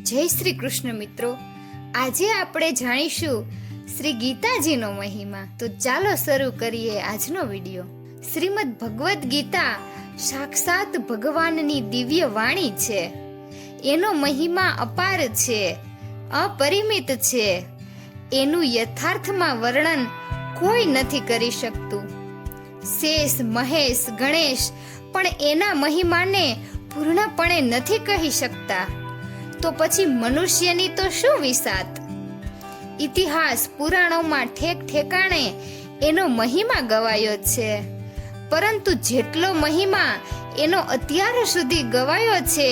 જય શ્રી કૃષ્ણ મિત્રો, આજે આપણે જાણીશું શ્રી ગીતાજીનો મહિમા. તો ચાલો શરૂ કરીએ આજનો વિડીયો. શ્રીમદ ભગવદ્ ગીતા સાક્ષાત ભગવાનની દિવ્ય વાણી છે. એનો મહિમા અપાર છે, અપરિમિત છે. એનું યથાર્થમાં વર્ણન કોઈ નથી કરી શકતું. શેષ, મહેશ, ગણેશ પણ એના મહિમાને પૂર્ણપણે નથી કહી શકતા. તો પછી મનુષ્યની તો શું વિસાત. ઇતિહાસ પુરાણોમાં ઠેક ઠેકાણે એનો મહિમા ગવાયો છે, પરંતુ જેટલો મહિમા એનો અત્યાર સુધી ગવાયો છે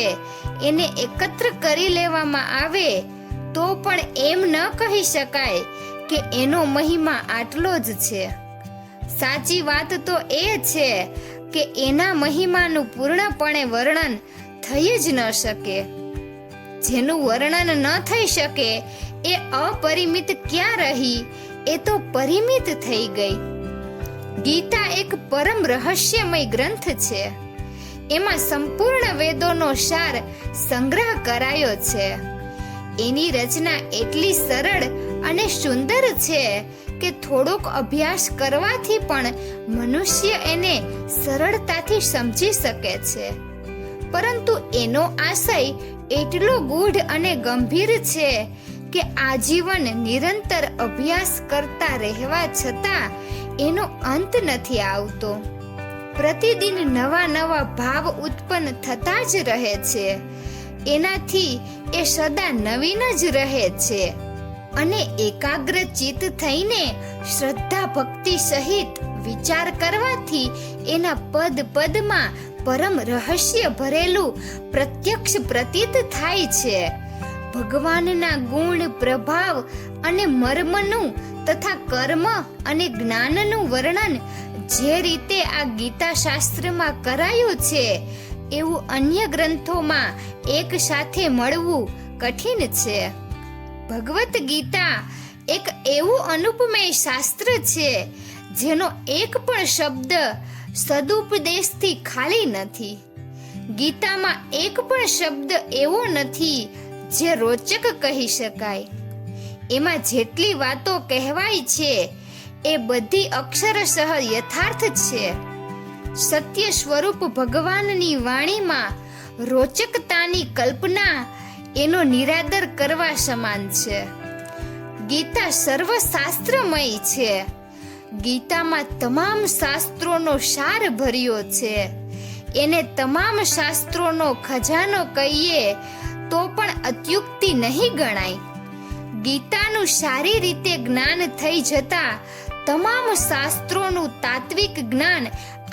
એને એકત્ર કરી લેવામાં આવે તો પણ એમ ન કહી શકાય કે એનો મહિમા આટલો જ છે. સાચી વાત તો એ છે કે એના મહિમાનું પૂર્ણપણે વર્ણન થઈ જ ન શકે. જેનું વર્ણન ન થઈ શકે એ અપરિમિત ક્યાં રહી, એ તો પરિમિત થઈ ગઈ. ગીતા એક પરમ રહસ્યમય ગ્રંથ છે. એમાં સંપૂર્ણ વેદોનો સાર સંગ્રહ કરાયો છે. એની રચના એટલી સરળ અને સુંદર છે કે થોડોક અભ્યાસ કરવાથી પણ મનુષ્ય એને સરળતાથી સમજી શકે છે. પરંતુ એનો આશય એટલો ગૂઢ અને ગંભીર છે કે આજીવન નિરંતર અભ્યાસ કરતા રહેવા છતાં એનો અંત નથી આવતો. પ્રતિદિન નવા નવા ભાવ ઉત્પન્ન થતા જ રહે છે. એનાથી એ સદા નવીન જ રહે છે અને એકાગ્ર ચિત્ત થઈને શ્રદ્ધા ભક્તિ સહિત વિચાર કરવાથી એના પદ પદમાં પરમ રહસ્ય ભરેલું પ્રત્યક્ષ પ્રતીત થાય છે. ભગવાનના ગુણ, પ્રભાવ અને મર્મનું તથા કર્મ અને જ્ઞાનનું વર્ણન જે રીતે આ ગીતા શાસ્ત્રમાં કરાયું છે એવું અન્ય ગ્રંથોમાં એક સાથે મળવું કઠિન છે. ભગવદ્ ગીતા એક એવું અનુપમેય શાસ્ત્ર છે જેનો એક પણ શબ્દ સદુપદેશથી ખાલી નથી. ગીતામાં એક પણ શબ્દ એવો નથી જે રોચક કહી શકાય. એમાં જેટલી વાતો કહેવાય છે એ બધી અક્ષરશઃ યથાર્થ છે. સત્ય સ્વરૂપ ભગવાનની વાણીમાં રોચકતાની કલ્પના એનો નિરાદર કરવા સમાન છે. ગીતા સર્વશાસ્ત્રમય છે. ગીતામાં તમામ શાસ્ત્રોનો સાર ભર્યો છે. એને તમામ શાસ્ત્રોનો ખજાનો કહીએ તો પણ અત્યુક્તિ નહીં ગણાય. ગીતાનું સારી રીતે જ્ઞાન થઈ જતા તમામ શાસ્ત્રોનું તાત્વિક જ્ઞાન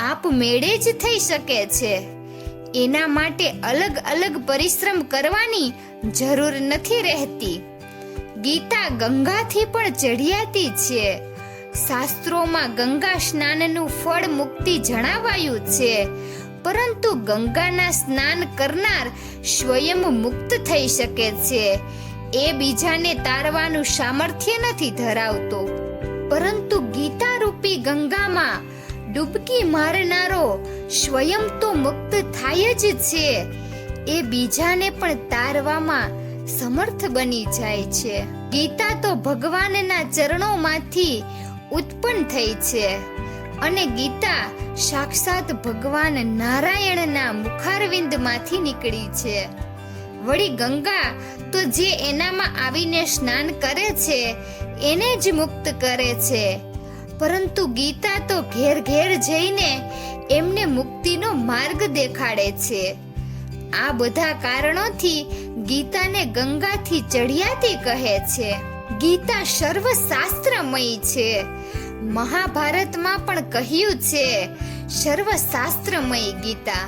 આપમેળે જ થઈ શકે છે. એના માટે અલગ અલગ પરિશ્રમ કરવાની જરૂર નથી રહેતી. ગીતા ગંગાથી પણ ચઢિયાતી છે. શાસ્ત્રોમાં ગંગા સ્નાનનું ફળ મુક્તિ જણાવાયું છે, પરંતુ ગંગાના સ્નાન કરનાર સ્વયં મુક્ત થઈ શકે છે. એ બીજાને તારવાનું સામર્થ્ય નથી ધરાવતો. પરંતુ ગીતા રૂપી ગંગામાં ડૂબકી મારનારો સ્વયં તો મુક્ત થાય જ છે, એ બીજાને પણ તારવામાં સમર્થ બની જાય છે. ગીતા તો ભગવાનના ચરણોમાંથી ઉત્પન્ન થઈ છે અને ગીતા સાક્ષાત ભગવાન નારાયણના મુખારવિંદમાંથી નીકળી છે. વળી ગંગા તો જે એનામાં આવીને સ્નાન કરે છે એને જ મુક્ત કરે છે. પરંતુ ગીતા તો ઘેર ઘેર જઈને એમને મુક્તિનો માર્ગ દેખાડે છે. આ બધા કારણોથી ગીતાને ગંગાથી ચઢિયાતી કહે છે. ગીતા સર્વશાસ્ત્રમય છે. મહાભારતમાં પણ કહ્યું છે સર્વશાસ્ત્રમય ગીતા.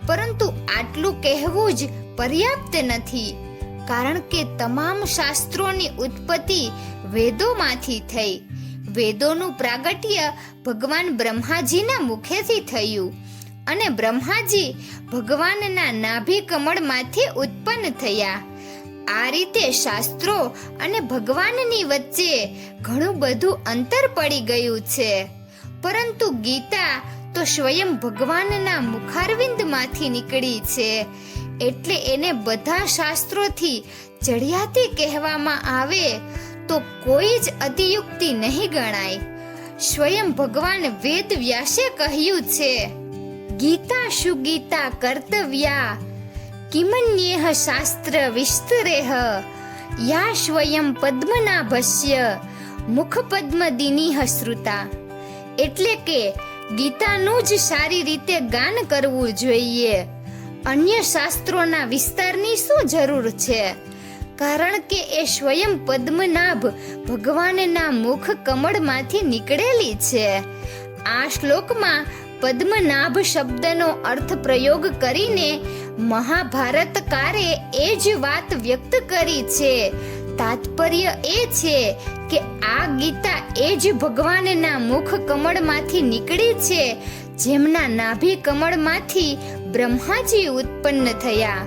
પરંતુ આટલું કહેવું જ પર્યાપ્ત નથી, કારણ કે તમામ શાસ્ત્રોની ઉત્પત્તિ વેદોમાંથી થઈ. વેદોનું પ્રાગટ્ય ભગવાન બ્રહ્માજીના મુખેથી થયું અને બ્રહ્માજી ભગવાનના નાભી કમળમાંથી ઉત્પન્ન થયા. આ રીતે શાસ્ત્રો અને ભગવાનની વચ્ચે ઘણું બધું અંતર પડી ગયું છે. પરંતુ ગીતા તો સ્વયં ભગવાનના મુખારવિંદમાંથી નીકળી છે. એટલે એને બધા શાસ્ત્રોથી ચડિયાતી કહેવામાં આવે તો કોઈ જ અતિયુક્તિ નહીં ગણાય. સ્વયં ભગવાન વેદ વ્યાસે કહ્યું છે, ગીતા સુગીતા કર્તવ્યા કિમન્યેહ શાસ્ત્ર વિસ્તરેહ યા સ્વયં પદ્મનાભસ્ય મુખ પદ્મદિનીહ શ્રુતા. એટલે કે ગીતાનું જ સારી રીતે ગાન કરવું જોઈએ. અન્ય શાસ્ત્રોના વિસ્તારની શું જરૂર છે? કારણ કે એ સ્વયં પદ્મનાભ ભગવાનના મુખ કમળમાંથી નીકળેલી છે. આ શ્લોકમાં પદ્મનાભ શબ્દનો અર્થ પ્રયોગ કરીને મહાભારતકારે એ જ વાત વ્યક્ત કરી છે. તાત્પર્ય એ છે કે આ ગીતા એ જ ભગવાનના મુખ કમળમાંથી નીકળી છે, જેમના નાભી કમળમાંથી બ્રહ્માજી ઉત્પન્ન થયા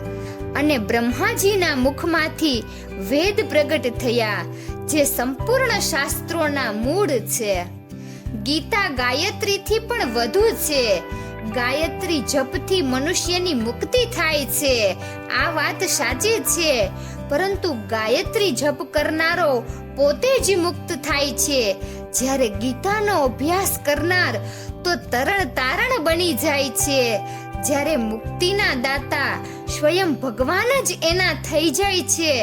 અને બ્રહ્માજીના મુખમાંથી વેદ પ્રગટ થયા, જે સંપૂર્ણ શાસ્ત્રોના મૂળ છે. ગીતા ગાયત્રીથી પણ વધુ છે. ગાયત્રી જપથી મનુષ્યની મુક્તિ થાય છે, આ વાત સાચી છે. પરંતુ ગાયત્રી જપ કરનારો પોતે જ મુક્ત થાય છે, જ્યારે ગીતાનો અભ્યાસ કરનાર તો તરણ તારણ બની જાય છે. જ્યારે મુક્તિના દાતા સ્વયં ભગવાન જ એના થઈ જાય છે,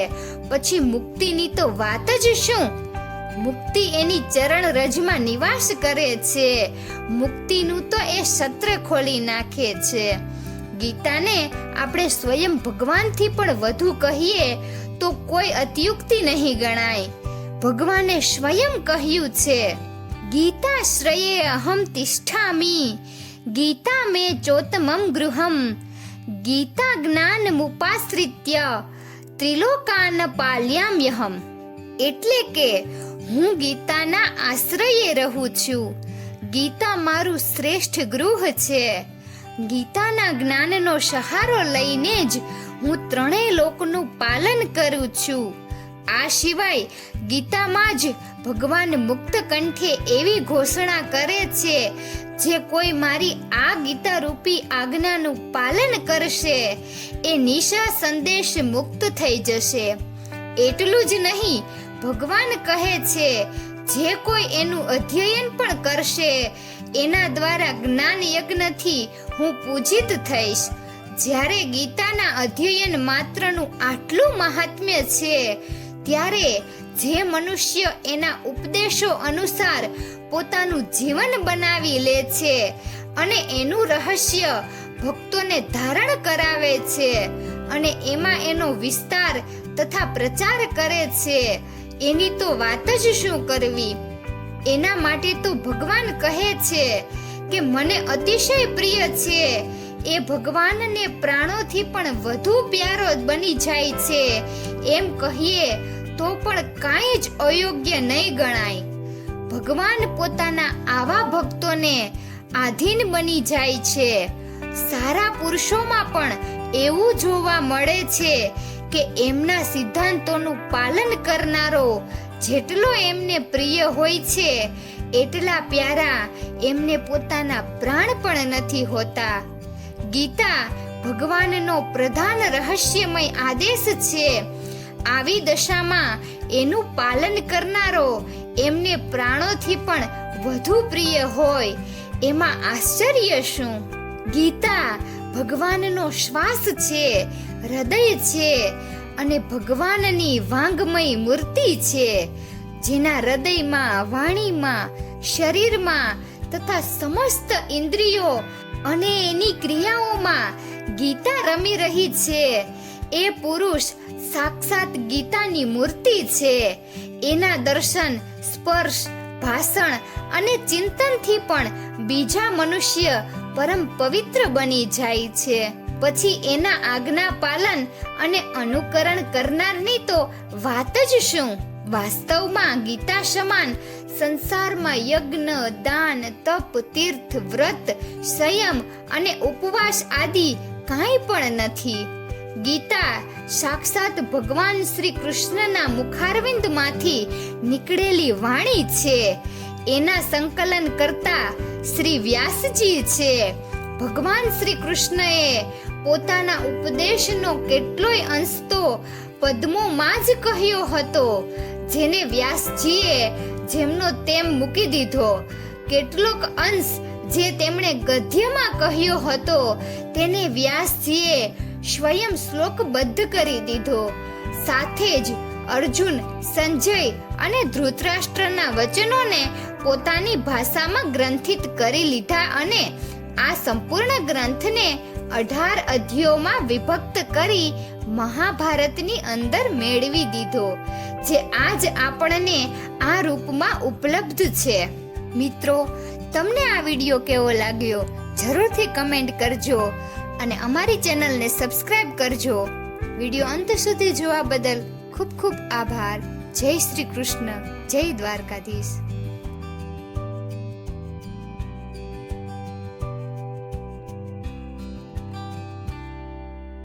પછી મુક્તિની તો વાત જ શું? મુક્તિ એની ચરણ રજમાં નિવાસ કરે છે. મુક્તિનું તો એ સત્ર ખોલી નાખે છે. ગીતાને આપણે સ્વયં ભગવાનથી પણ વધુ કહીએ તો કોઈ અતિયુક્તિ નહીં ગણાય. ભગવાને સ્વયં કહ્યું છે, ગીતા શ્રયે અહમ તિષ્ઠામિ ગીતા મે ચોતમમ ગૃહમ ગીતા જ્ઞાન મુપાશ્રિત્ય ત્રિલોકાન પાલ્યામ્યહમ. એટલે કે હું ગીતાના આશ્રયે રહું છું. ગીતા મારું શ્રેષ્ઠ ગૃહ છે. ગીતાના જ્ઞાનનો સહારો લઈને જ હું ત્રણેય લોકનું પાલન કરું છું. આ સિવાય ગીતામાં જ ભગવાન મુક્ત કંઠે એવી ઘોષણા કરે છે, જે કોઈ મારી આ ગીતા રૂપી આજ્ઞાનું પાલન કરશે એ નિશા સંદેશ મુક્ત થઈ જશે. એટલું જ નહીં, ભગવાન કહે છે, જે કોઈ એનું અધ્યયન પણ કરશે એના દ્વારા જ્ઞાન યજ્ઞથી હું પૂજિત થઈશ. જ્યારે ગીતાના અધ્યયન માત્રનું આટલું મહાત્મ્ય છે, ત્યારે જે મનુષ્ય એના ઉપદેશો અનુસાર પોતાનું જીવન બનાવી લે છે અને એનું રહસ્ય ભક્તોને ધારણ કરાવે છે અને એમાં એનો વિસ્તાર તથા પ્રચાર કરે છે, એની તો વાત જ શું કરવી. એના માટે તો ભગવાન કહે છે કે મને અતિશય પ્રિય છે. એ ભગવાનને પ્રાણોથી પણ વધુ પ્યારો બની જાય છે. એમ કહીએ તો પણ કાંઈ જ અયોગ્ય નહીં ગણાય. ભગવાન પોતાના આવા ભક્તોને આધીન બની જાય છે. સારા પુરુષોમાં પણ એવું જોવા મળે છે કે એમના સિદ્ધાંતોનું પાલન કરનારો જેટલો એમને પ્રિય હોય છે, એટલા પ્યારા એમને પોતાના પ્રાણ પણ નથી હોતા. ગીતા ભગવાનનો પ્રધાન રહસ્યમય આદેશ છે. આવી દશામાં એનું પાલન કરનારો એમને પ્રાણોથી પણ વધુ પ્રિય હોય એમાં આશ્ચર્ય શું? ગીતા ભગવાનનો શ્વાસ છે, હૃદય છે અને ભગવાનની વાંગમય મૂર્તિ છે, જેના હૃદયમાં, વાણીમાં, શરીરમાં તથા સમસ્ત ઇન્દ્રિયો અને એની ક્રિયાઓમાં ગીતા રમી રહી છે. એ પુરુષ સાક્ષાત ગીતાની મૂર્તિ છે. એના દર્શન, સ્પર્શ, ભાષણ અને ચિંતનથી પણ બીજા મનુષ્ય પરમ પવિત્ર બની જાય છે. પછી એના આજ્ઞા પાલન અને અનુકરણ કરનારની તો વાત જ શું? વાસ્તવમાં ગીતા સમાન સંસારમાં યજ્ઞ, દાન, તપ, તીર્થ, વ્રત, સંયમ અને ઉપવાસ આદિ કાંઈ પણ નથી. ગીતા સાક્ષાત ભગવાન શ્રી કૃષ્ણના મુખારવિંદમાંથી નીકળેલી વાણી છે. એના સંકલન કરતા શ્રી વ્યાસજી છે. ભગવાન શ્રી કૃષ્ણએ પોતાના ઉપદેશનો કેટલોય અંશ તો પદ્મોમાં જ કહ્યો હતો, જેને વ્યાસજીએ જેમનો તેમ મૂકી દીધો. કેટલોક અંશ જે તેમણે ગદ્યમાં કહ્યો હતો તેને વ્યાસજીએ સ્વયં શ્લોકબદ્ધ કરી દીધો. સાથે જ અર્જુન, સંજય અને ધૃતરાષ્ટ્રના વચનોને પોતાની ભાષામાં ગ્રંથિત કરી લીધા અને આ સંપૂર્ણ ગ્રંથને 18 અધ્યાયોમાં વિભક્ત કરી મહાભારતની અંદર મેળવી દીધો, જે આજ આપણને આ રૂપમાં ઉપલબ્ધ છે. મિત્રો, તમને આ વિડીયો કેવો લાગ્યો જરૂરથી કમેન્ટ કરજો અને અમારી ચેનલને સબસ્ક્રાઇબ કરજો. વિડીયો અંત સુધી જોવા બદલ ખૂબ ખૂબ આભાર. જય શ્રી કૃષ્ણ, જય દ્વારકાધીશ.